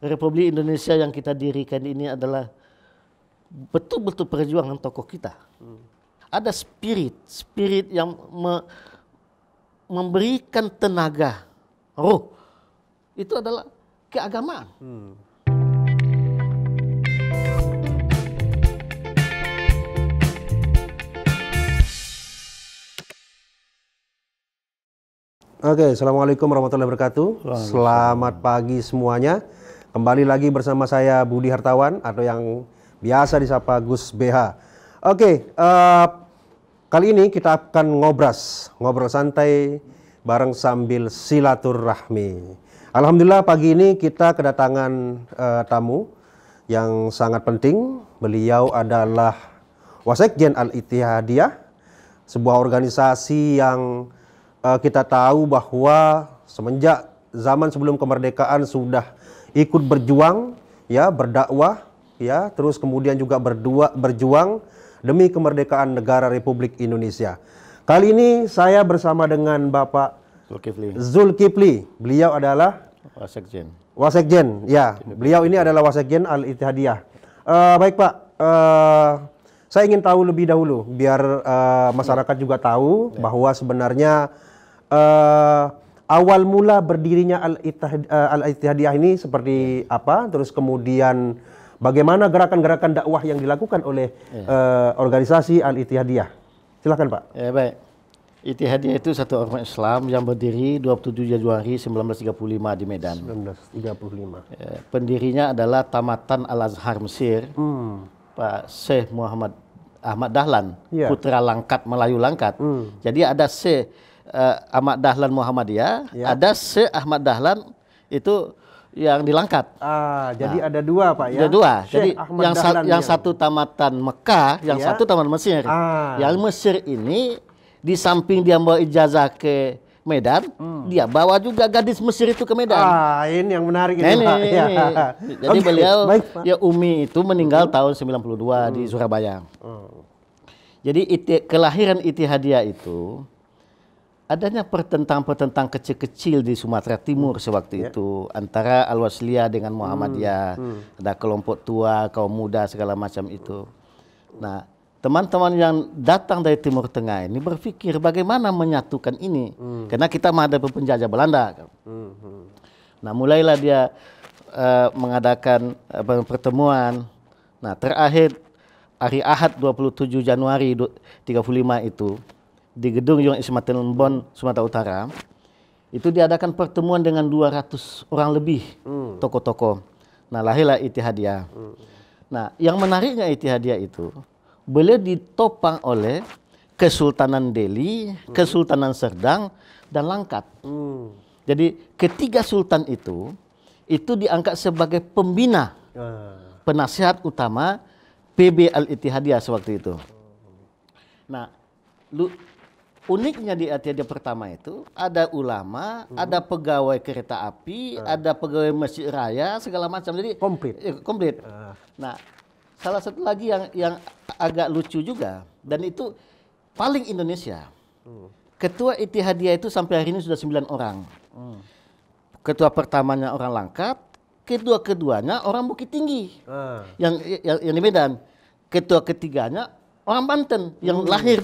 Republik Indonesia yang kita dirikan ini adalah betul-betul perjuangan tokoh kita. Ada spirit yang memberikan tenaga, roh. Itu adalah keagamaan. Oke, Assalamualaikum warahmatullahi wabarakatuh. Selamat pagi semuanya. Kembali lagi bersama saya Budi Hartawan atau yang biasa disapa Gus BH. Oke, kali ini kita akan ngobrol santai bareng sambil silaturahmi. Alhamdulillah pagi ini kita kedatangan tamu yang sangat penting. Beliau adalah Wasekjen Al-Ittihadiyah, sebuah organisasi yang kita tahu bahwa semenjak zaman sebelum kemerdekaan sudah ikut berjuang, ya, berdakwah, ya, terus kemudian juga berjuang demi kemerdekaan negara Republik Indonesia. Kali ini saya bersama dengan Bapak Zulkifli. Beliau adalah Wasekjen, ya. Beliau ini adalah Wasekjen Al-Ittihadiyah. Baik Pak, saya ingin tahu lebih dahulu biar masyarakat juga tahu bahwa sebenarnya awal mula berdirinya Al-Ittihadiyah ini seperti apa, terus kemudian bagaimana gerakan-gerakan dakwah yang dilakukan oleh organisasi Al-Ittihadiyah. Silakan Pak. Ya, baik. Ittihadiyah itu satu ormas Islam yang berdiri 27 Januari 1935 di Medan. 1935. Pendirinya adalah Tamatan Al-Azhar Mesir, Pak Syekh Muhammad Ahmad Dahlan, putra Langkat Melayu Langkat. Jadi ada Syekh Ahmad Dahlan Muhammadiyah, ada Syekh Ahmad Dahlan itu yang di Langkat. Jadi ada dua Pak ya. Ada dua. Syekh Jadi yang satu tamatan Mekah, yang satu tamatan Mesir. Yang Mesir ini di samping dia bawa ijazah ke Medan, dia bawa juga gadis Mesir itu ke Medan. Ini yang menarik ini Pak. Jadi beliau, ya Umi itu meninggal tahun 92 di Surabaya. Jadi kelahiran Ittihadiyah itu adanya pertentang kecil-kecil di Sumatera Timur sewaktu itu antara Al-Wasliyah dengan Muhammadiyah, ada kelompok tua, kaum muda segala macam itu. Nah, teman-teman yang datang dari Timur Tengah ini berpikir bagaimana menyatukan ini, karena kita menghadapi penjajah Belanda. Nah, mulailah dia mengadakan pertemuan. Nah, terakhir hari Ahad 27 Januari 35 itu di gedung Yung Ismail Bon, Sumatera Utara, itu diadakan pertemuan dengan 200 orang lebih tokoh-tokoh. Nah, lahirlah Ittihadiyah. Nah, yang menariknya Ittihadiyah itu, beliau ditopang oleh Kesultanan Delhi, Kesultanan Serdang, dan Langkat. Jadi ketiga sultan itu diangkat sebagai pembina, penasihat utama PB Al-Ittihadiyah sewaktu itu. Nah, uniknya di Ittihadiyah pertama itu ada ulama, ada pegawai kereta api, ada pegawai masjid raya, segala macam. Jadi komplit. Nah, salah satu lagi yang agak lucu juga dan itu paling Indonesia. Ketua Ittihadiyah itu sampai hari ini sudah 9 orang. Ketua pertamanya orang Langkat, keduanya orang Bukit Tinggi. Yang di Medan. Ketua ketiganya orang Banten yang lahir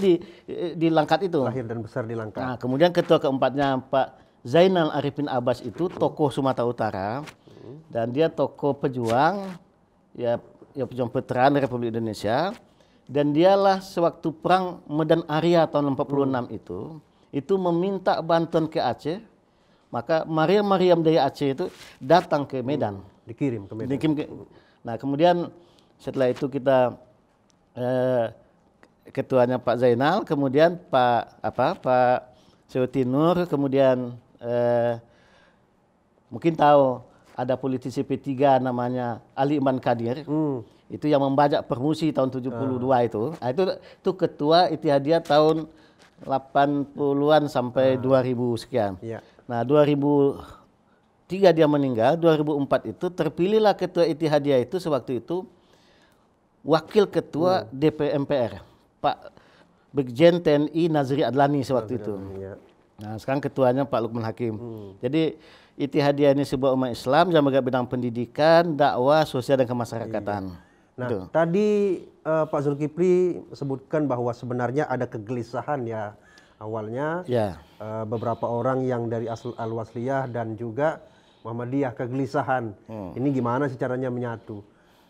di Langkat itu. Lahir dan besar di Langkat. Nah, kemudian ketua keempatnya Pak Zainal Arifin Abbas itu tokoh Sumatera Utara dan dia tokoh pejuang, ya pejuang veteran Republik Indonesia, dan dialah sewaktu perang Medan Area tahun 46 itu meminta bantuan ke Aceh, maka Mariam dari Aceh itu datang ke Medan. Dikirim ke Medan. Nah, kemudian setelah itu kita ketuanya Pak Zainal, kemudian Pak Seuti Nur, kemudian mungkin tahu ada politisi P3 namanya Ali Iman Kadir, itu yang membajak Permusi tahun 72 itu. Nah, itu ketua Ittihadiyah tahun 80-an sampai 2000 sekian. Nah, 2003 dia meninggal, 2004 itu terpilihlah ketua Ittihadiyah itu sewaktu itu wakil ketua DPR MPR, Pak Brigjen TNI Nazri Adlani sewaktu itu. Nah, sekarang ketuanya Pak Lukman Hakim. Jadi Ittihadiyah ini sebuah umat Islam yang bergerak bidang pendidikan, dakwah, sosial dan kemasyarakatan. Nah, tadi Pak Zulkifli sebutkan bahwa sebenarnya ada kegelisahan ya awalnya. Beberapa orang yang dari Al-Wasliyah dan juga Muhammadiyah kegelisahan. Ini gimana sih caranya menyatu?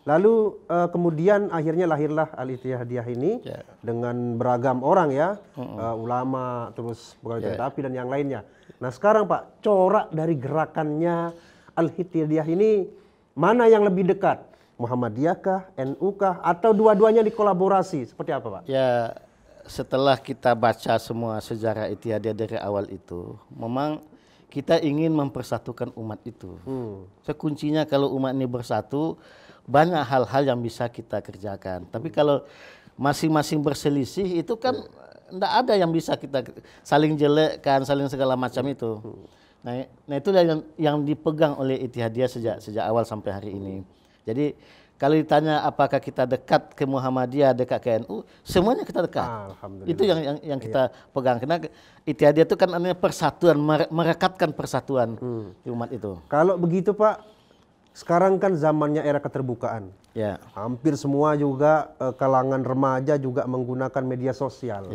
Lalu kemudian akhirnya lahirlah Al-Ittihadiyah ini dengan beragam orang ya, ulama, terus pegawai kereta api dan yang lainnya. Nah sekarang Pak, corak dari gerakannya Al-Ittihadiyah ini mana yang lebih dekat? Muhammadiyah kah, NU kah, atau dua-duanya dikolaborasi? Seperti apa Pak? Ya, setelah kita baca semua sejarah Ittihadiyah dari awal itu, memang kita ingin mempersatukan umat itu. Sekuncinya kalau umat ini bersatu, banyak hal-hal yang bisa kita kerjakan. Tapi kalau masing-masing berselisih itu kan tidak ada yang bisa kita saling jelekkan, saling segala macam itu. Nah itu yang dipegang oleh Ittihadiyah sejak awal sampai hari ini. Jadi kalau ditanya apakah kita dekat ke Muhammadiyah, dekat ke NU, semuanya kita dekat. Itu yang kita pegang. Karena Ittihadiyah itu kan artinya persatuan, merekatkan persatuan umat itu. Kalau begitu Pak, sekarang kan zamannya era keterbukaan. Hampir semua juga kalangan remaja juga menggunakan media sosial.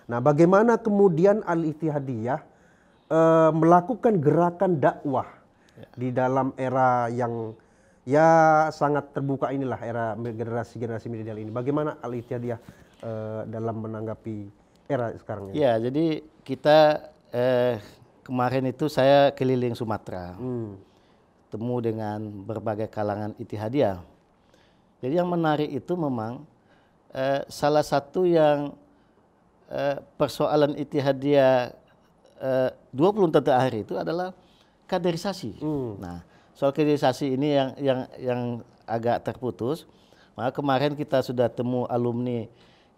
Nah, bagaimana kemudian Al-Ittihadiyah melakukan gerakan dakwah di dalam era yang ya sangat terbuka inilah, era generasi milenial ini. Bagaimana Al-Ittihadiyah dalam menanggapi era sekarang ini? Ya, jadi kita kemarin itu saya keliling Sumatera. Temu dengan berbagai kalangan Ittihadiyah. Jadi yang menarik itu memang salah satu yang persoalan Ittihadiyah 20 tahun terakhir itu adalah kaderisasi. Nah, soal kaderisasi ini yang agak terputus. Maka kemarin kita sudah temu alumni.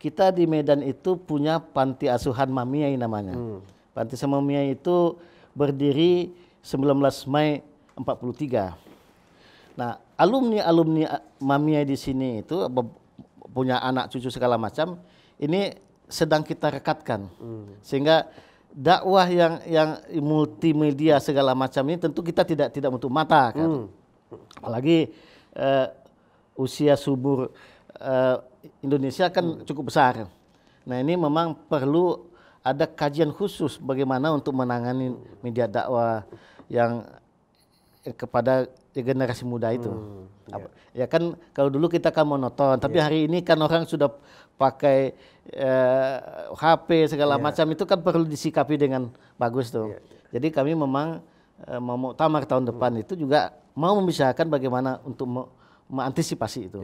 Kita di Medan itu punya panti asuhan Mamiyai namanya. Panti asuhan Mamiyai itu berdiri 19 Mei 43. Nah, alumni Mamiyai di sini itu punya anak cucu segala macam. Ini sedang kita rekatkan. Sehingga dakwah yang multimedia segala macam ini tentu kita tidak menutup mata kan. Apalagi usia subur Indonesia kan cukup besar. Nah, ini memang perlu ada kajian khusus bagaimana untuk menangani media dakwah yang kepada generasi muda itu. Ya kan kalau dulu kita kan monoton, tapi hari ini kan orang sudah pakai HP segala macam, itu kan perlu disikapi dengan bagus tuh. Jadi kami memang mau muktamar tahun depan itu juga mau membicarakan bagaimana untuk mengantisipasi itu.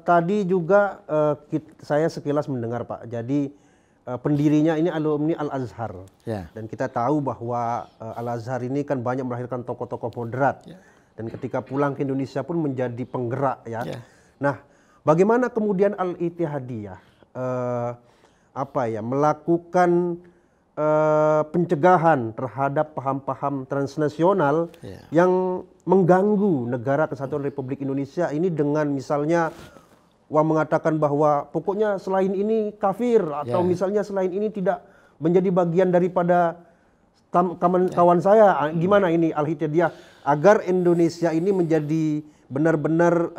Tadi juga saya sekilas mendengar Pak, jadi pendirinya ini alumni Al-Azhar. Dan kita tahu bahwa Al-Azhar ini kan banyak melahirkan tokoh-tokoh moderat. Dan ketika pulang ke Indonesia pun menjadi penggerak ya. Nah, bagaimana kemudian Al-Ittihadiyah melakukan pencegahan terhadap paham-paham transnasional yang mengganggu negara kesatuan Republik Indonesia ini dengan misalnya mengatakan bahwa pokoknya selain ini kafir atau misalnya selain ini tidak menjadi bagian daripada kawan saya. Gimana ini Al-Ittihadiyah agar Indonesia ini menjadi benar-benar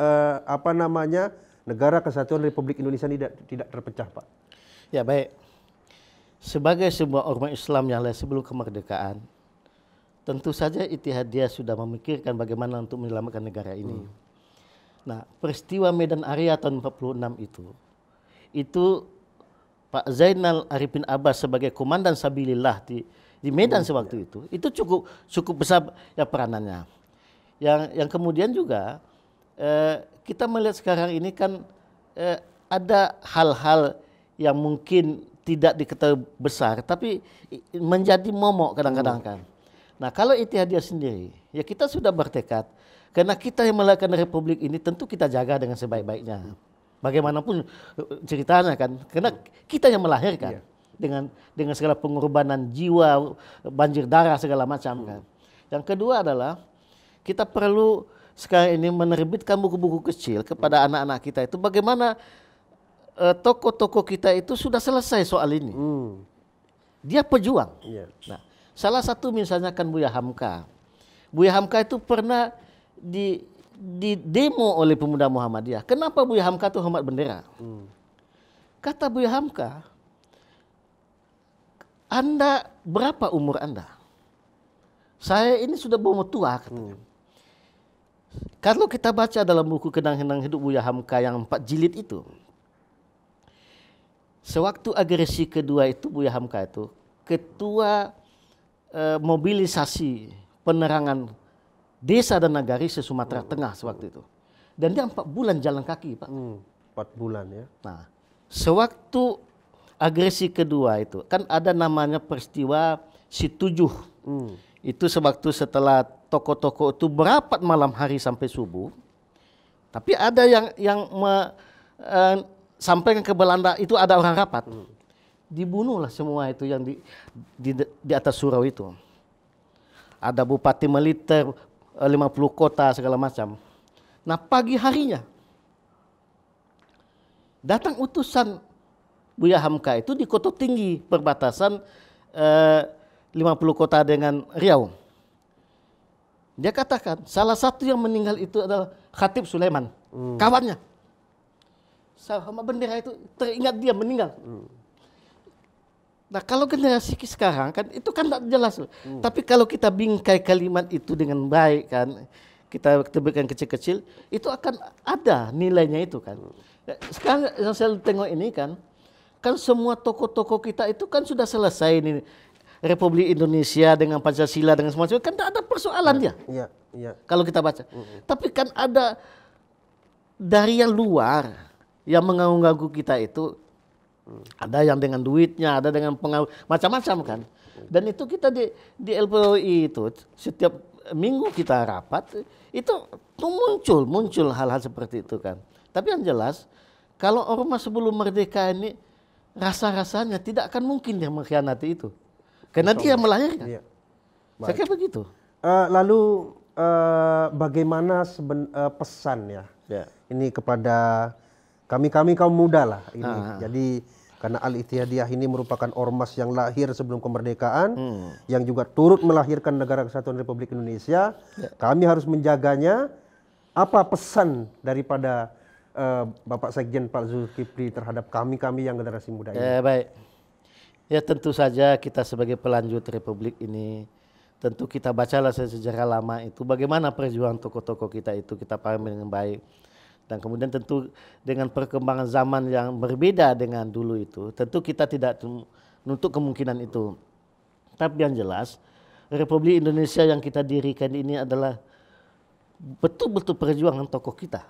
negara kesatuan Republik Indonesia ini tidak terpecah Pak? Ya baik. Sebagai sebuah ormas Islam yang lahir sebelum kemerdekaan, tentu saja Ittihadiyah sudah memikirkan bagaimana untuk menyelamatkan negara ini. Nah, peristiwa Medan Area tahun 46 itu Pak Zainal Arifin Abbas sebagai komandan Sabilillah di Medan sewaktu itu cukup besar ya peranannya. Yang kemudian juga kita melihat sekarang ini kan ada hal-hal yang mungkin tidak diketahui besar, tapi menjadi momok kadang-kadang kan. Nah, kalau Ittihadiyah sendiri, ya kita sudah bertekad. Karena kita yang melakukan republik ini tentu kita jaga dengan sebaik-baiknya. Bagaimanapun ceritanya kan, karena kita yang melahirkan dengan segala pengorbanan jiwa, banjir darah segala macam kan. Yang kedua adalah kita perlu sekarang ini menerbitkan buku-buku kecil kepada anak-anak kita itu bagaimana tokoh-tokoh kita itu sudah selesai soal ini. Dia pejuang. Nah, Salah satu misalnya kan Buya Hamka. Buya Hamka itu pernah di demo oleh pemuda Muhammadiyah. Kenapa Buya Hamka itu hormat bendera? Kata Buya Hamka, Anda berapa umur Anda? Saya ini sudah berumur tua. Kalau kita baca dalam buku Kenang-kenang Hidup Buya Hamka yang 4 jilid itu, sewaktu agresi kedua itu Buya Hamka itu ketua mobilisasi penerangan desa dan nagari se-Sumatera Tengah sewaktu itu. Dan dia 4 bulan jalan kaki, Pak. 4 bulan ya. Nah, sewaktu agresi kedua itu kan ada namanya peristiwa Si-7. Itu sewaktu setelah tokoh-tokoh itu berapat malam hari sampai subuh. Tapi ada yang sampaikan ke Belanda itu ada orang rapat. Dibunuhlah semua itu yang di atas surau itu. Ada bupati militer, 50 kota segala macam. Nah, pagi harinya datang utusan Buya Hamka itu di Kota Tinggi perbatasan 50 kota dengan Riau. Dia katakan salah satu yang meninggal itu adalah Khatib Sulaiman, kawannya. Sama bendera itu teringat dia meninggal. Nah, kalau generasi sekarang kan itu kan tak jelas. Tapi kalau kita bingkai kalimat itu dengan baik kan, kita terbitkan kecil-kecil, itu akan ada nilainya itu kan. Sekarang yang saya tengok ini kan semua tokoh-tokoh kita itu kan sudah selesai ini. Republik Indonesia dengan Pancasila dengan semua kan tidak ada persoalan dia. Iya. Kalau kita baca. Tapi kan ada dari yang luar yang mengganggu kita itu. Ada yang dengan duitnya, ada dengan pengaruh macam-macam kan. Dan itu kita di LPOI itu setiap minggu kita rapat itu muncul hal-hal seperti itu kan. Tapi yang jelas kalau ormas sebelum merdeka ini rasa-rasanya tidak akan mungkin dia mengkhianati itu. Karena dia melahirkan. Iya. Saya kira begitu. Lalu bagaimana pesan ya ini kepada kami kaum muda lah ini. Jadi karena Al-Ittihadiyah ini merupakan ormas yang lahir sebelum kemerdekaan, yang juga turut melahirkan Negara Kesatuan Republik Indonesia. Kami harus menjaganya. Apa pesan daripada Bapak Sekjen Pak Zulkifli terhadap kami yang generasi muda ini? Baik. Ya tentu saja kita sebagai pelanjut Republik ini, tentu kita bacalah sejarah lama itu bagaimana perjuangan tokoh-tokoh kita itu kita pahami dengan baik. Dan kemudian tentu dengan perkembangan zaman yang berbeda dengan dulu itu, tentu kita tidak menutup kemungkinan itu. Tapi yang jelas, Republik Indonesia yang kita dirikan ini adalah betul-betul perjuangan tokoh kita.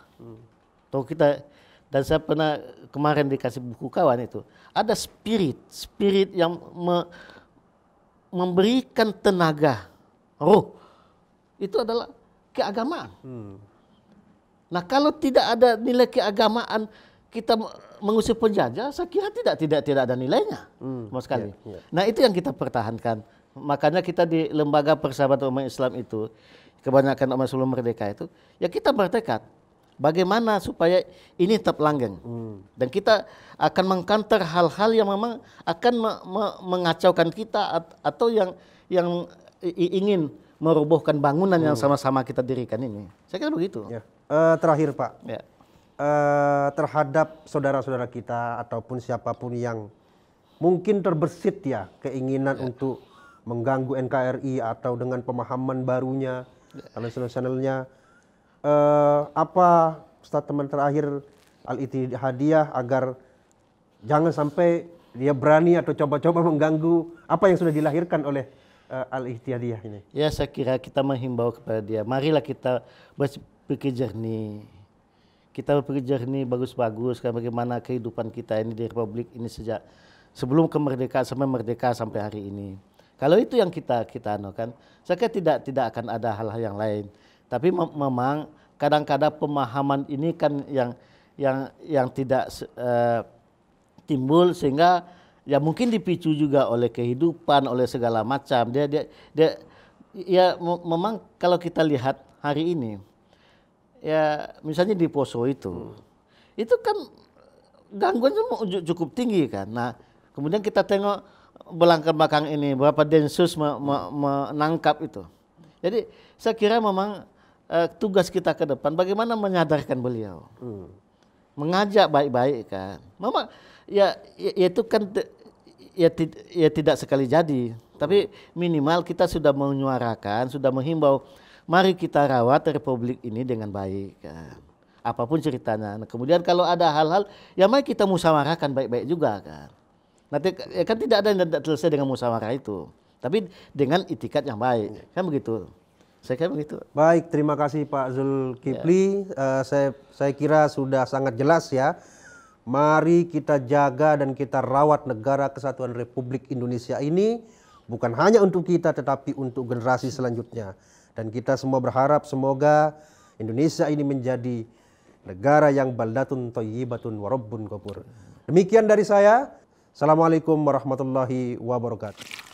Tokoh kita, dan saya pernah kemarin dikasih buku kawan itu, ada spirit yang memberikan tenaga, roh, itu adalah keagamaan. Nah, kalau tidak ada nilai keagamaan kita mengusir penjajah, saya kira tidak ada nilainya sama sekali. Nah, itu yang kita pertahankan. Makanya kita di Lembaga Persahabatan Umat Islam itu, kebanyakan umat sebelum merdeka itu, ya kita bertekad bagaimana supaya ini tetap langgeng. Dan kita akan mengkanter hal-hal yang memang akan mengacaukan kita atau yang ingin merobohkan bangunan yang sama-sama kita dirikan ini. Saya kira begitu. Ya. Terakhir Pak, terhadap saudara-saudara kita ataupun siapapun yang mungkin terbersit ya keinginan untuk mengganggu NKRI atau dengan pemahaman barunya, channel-channelnya, apa statement terakhir Al-Ittihadiyah agar jangan sampai dia berani atau coba-coba mengganggu apa yang sudah dilahirkan oleh Al-Ittihadiyah ini? Ya, saya kira kita menghimbau kepada dia, marilah kita berpikir jernih. Kita berpikir jernih bagus-bagus kan bagaimana kehidupan kita ini di Republik ini sejak sebelum kemerdekaan sampai merdeka sampai hari ini. Kalau itu yang kita anukan, saya kira tidak akan ada hal-hal yang lain. Tapi memang kadang-kadang pemahaman ini kan yang tidak timbul sehingga ya mungkin dipicu juga oleh kehidupan, oleh segala macam. Dia memang kalau kita lihat hari ini, ya misalnya di Poso itu kan gangguannya cukup tinggi kan. Nah, kemudian kita tengok belakang belakang ini, berapa Densus menangkap itu. Jadi saya kira memang tugas kita ke depan bagaimana menyadarkan beliau, mengajak baik-baik kan. Memang ya itu kan ya tidak sekali jadi, tapi minimal kita sudah menyuarakan, sudah menghimbau, mari kita rawat republik ini dengan baik kan. Apapun ceritanya. Nah, kemudian kalau ada hal-hal, ya mari kita musyawarahkan baik-baik juga kan. Nanti ya kan tidak ada yang tidak selesai dengan musyawarah itu, tapi dengan itikat yang baik, kan begitu. Saya kira begitu. Baik, terima kasih Pak Zulkifli. Saya kira sudah sangat jelas ya. Mari kita jaga dan kita rawat negara kesatuan Republik Indonesia ini bukan hanya untuk kita tetapi untuk generasi selanjutnya. Dan kita semua berharap semoga Indonesia ini menjadi negara yang baldatun thayyibatun wa rabbun ghafur. Demikian dari saya. Assalamualaikum warahmatullahi wabarakatuh.